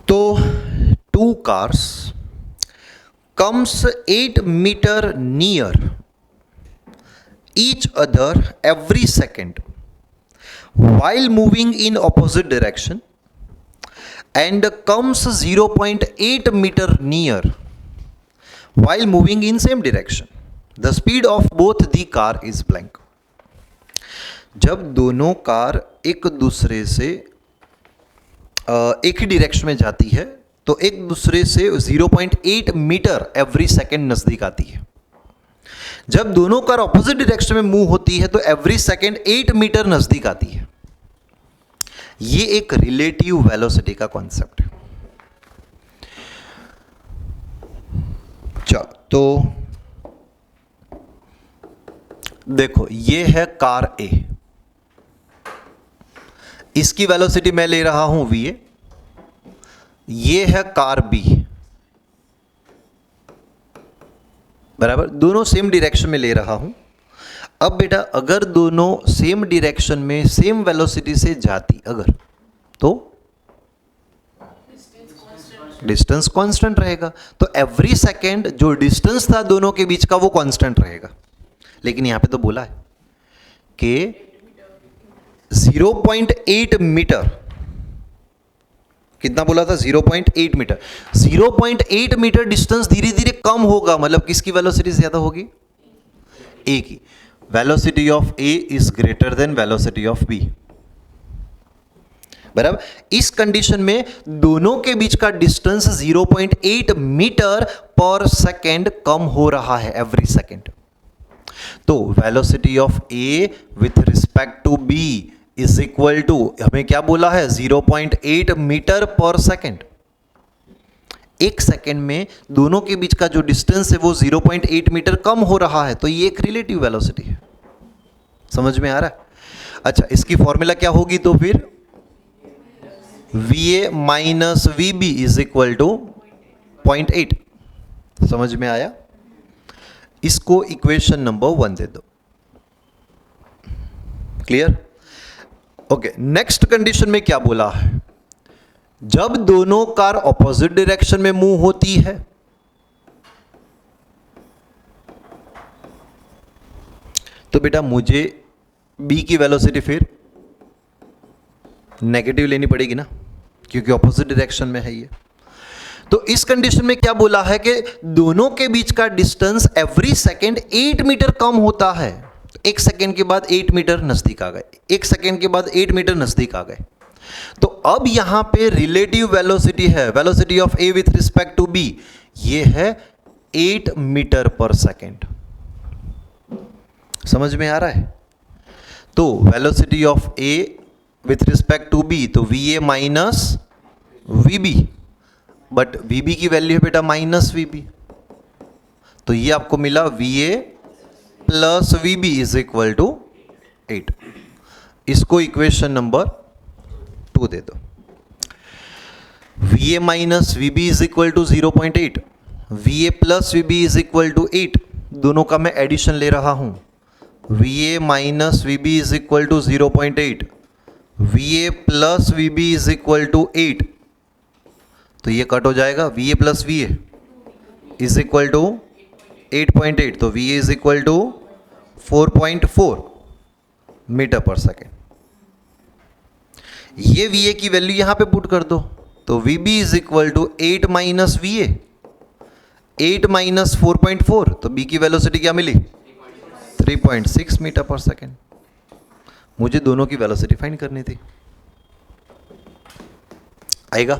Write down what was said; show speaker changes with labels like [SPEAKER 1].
[SPEAKER 1] तो two cars comes 8 meter near each other every second while moving in opposite direction and comes 0.8 meter near while moving in same direction. The speed of both the car is blank. जब दोनों car एक दूसरे से एक ही direction में जाती है तो एक दूसरे से 0.8 मीटर एवरी सेकेंड नजदीक आती है. जब दोनों कार ऑपोजिट डायरेक्शन में मूव होती है तो एवरी सेकेंड 8 मीटर नजदीक आती है. ये एक रिलेटिव वेलोसिटी का कॉन्सेप्ट है. तो देखो ये है कार ए, इसकी वेलोसिटी मैं ले रहा हूं va. ये है कार बी, बराबर, दोनों सेम डायरेक्शन में ले रहा हूं. अब बेटा अगर दोनों सेम डायरेक्शन में सेम वेलोसिटी से जाती अगर, तो डिस्टेंस कांस्टेंट रहेगा. तो एवरी सेकेंड जो डिस्टेंस था दोनों के बीच का वो कांस्टेंट रहेगा. लेकिन यहां पे तो बोला है कि 0.8 मीटर, कितना बोला था? 0.8 मीटर. 0.8 मीटर डिस्टेंस धीरे धीरे कम होगा, मतलब किसकी वेलोसिटी ज्यादा होगी? ए की. Velocity of A is greater than velocity of B, बराबर. इस कंडीशन में दोनों के बीच का डिस्टेंस 0.8 मीटर पर सेकेंड कम हो रहा है एवरी सेकेंड. तो velocity of A with respect to B is equal to, हमें क्या बोला है? 0.8 मीटर पर सेकेंड. एक सेकेंड में दोनों के बीच का जो डिस्टेंस है वो 0.8 मीटर कम हो रहा है. तो ये एक रिलेटिव वेलोसिटी है. समझ में आ रहा है? अच्छा, इसकी फॉर्मूला क्या होगी? तो फिर va minus vb is equal to 0.8. समझ में आया? इसको इक्वेशन नंबर 1 दे दो. क्लियर? ओके. नेक्स्ट कंडीशन में क्या बोला है? जब दोनों कार ऑपोजिट डायरेक्शन में मूव होती है तो बेटा मुझे बी की वेलोसिटी फिर नेगेटिव लेनी पड़ेगी ना, क्योंकि ऑपोजिट डायरेक्शन में है ये. तो इस कंडीशन में क्या बोला है कि दोनों के बीच का डिस्टेंस एवरी सेकेंड 8 मीटर कम होता है. एक सेकेंड के बाद 8 मीटर नजदीक आ गए, एक सेकेंड के बाद 8 मीटर नजदीक आ गए. तो अब यहां पे रिलेटिव वेलोसिटी है, velocity of A with respect to B, ये है 8 मीटर पर सेकेंड. समझ में आ रहा है? तो velocity of A with respect to B, तो va minus vb, but vb की वैल्यू है बेटा माइनस vb. तो ये आपको मिला va plus vb is equal to 8. इसको इक्वेशन नंबर 2 दे दो. va minus vb is equal to 0.8, va plus vb is equal to 8. दोनों का मैं एडिशन ले रहा हूं. va minus vb is equal to 0.8, va plus vb is equal to 8. तो ये कट हो जाएगा. va plus va is equal to 8.8, तो va is equal to 4.4 metre per second. ये va की वैल्यू यहां पे पुट कर दो, तो vb is equal to 8 minus va, 8 minus 4.4, तो b की वेलोसिटी क्या मिली? 3.6 मीटर पर सेकेंड. मुझे दोनों की वेलोसिटी फाइंड करनी थी. आएगा?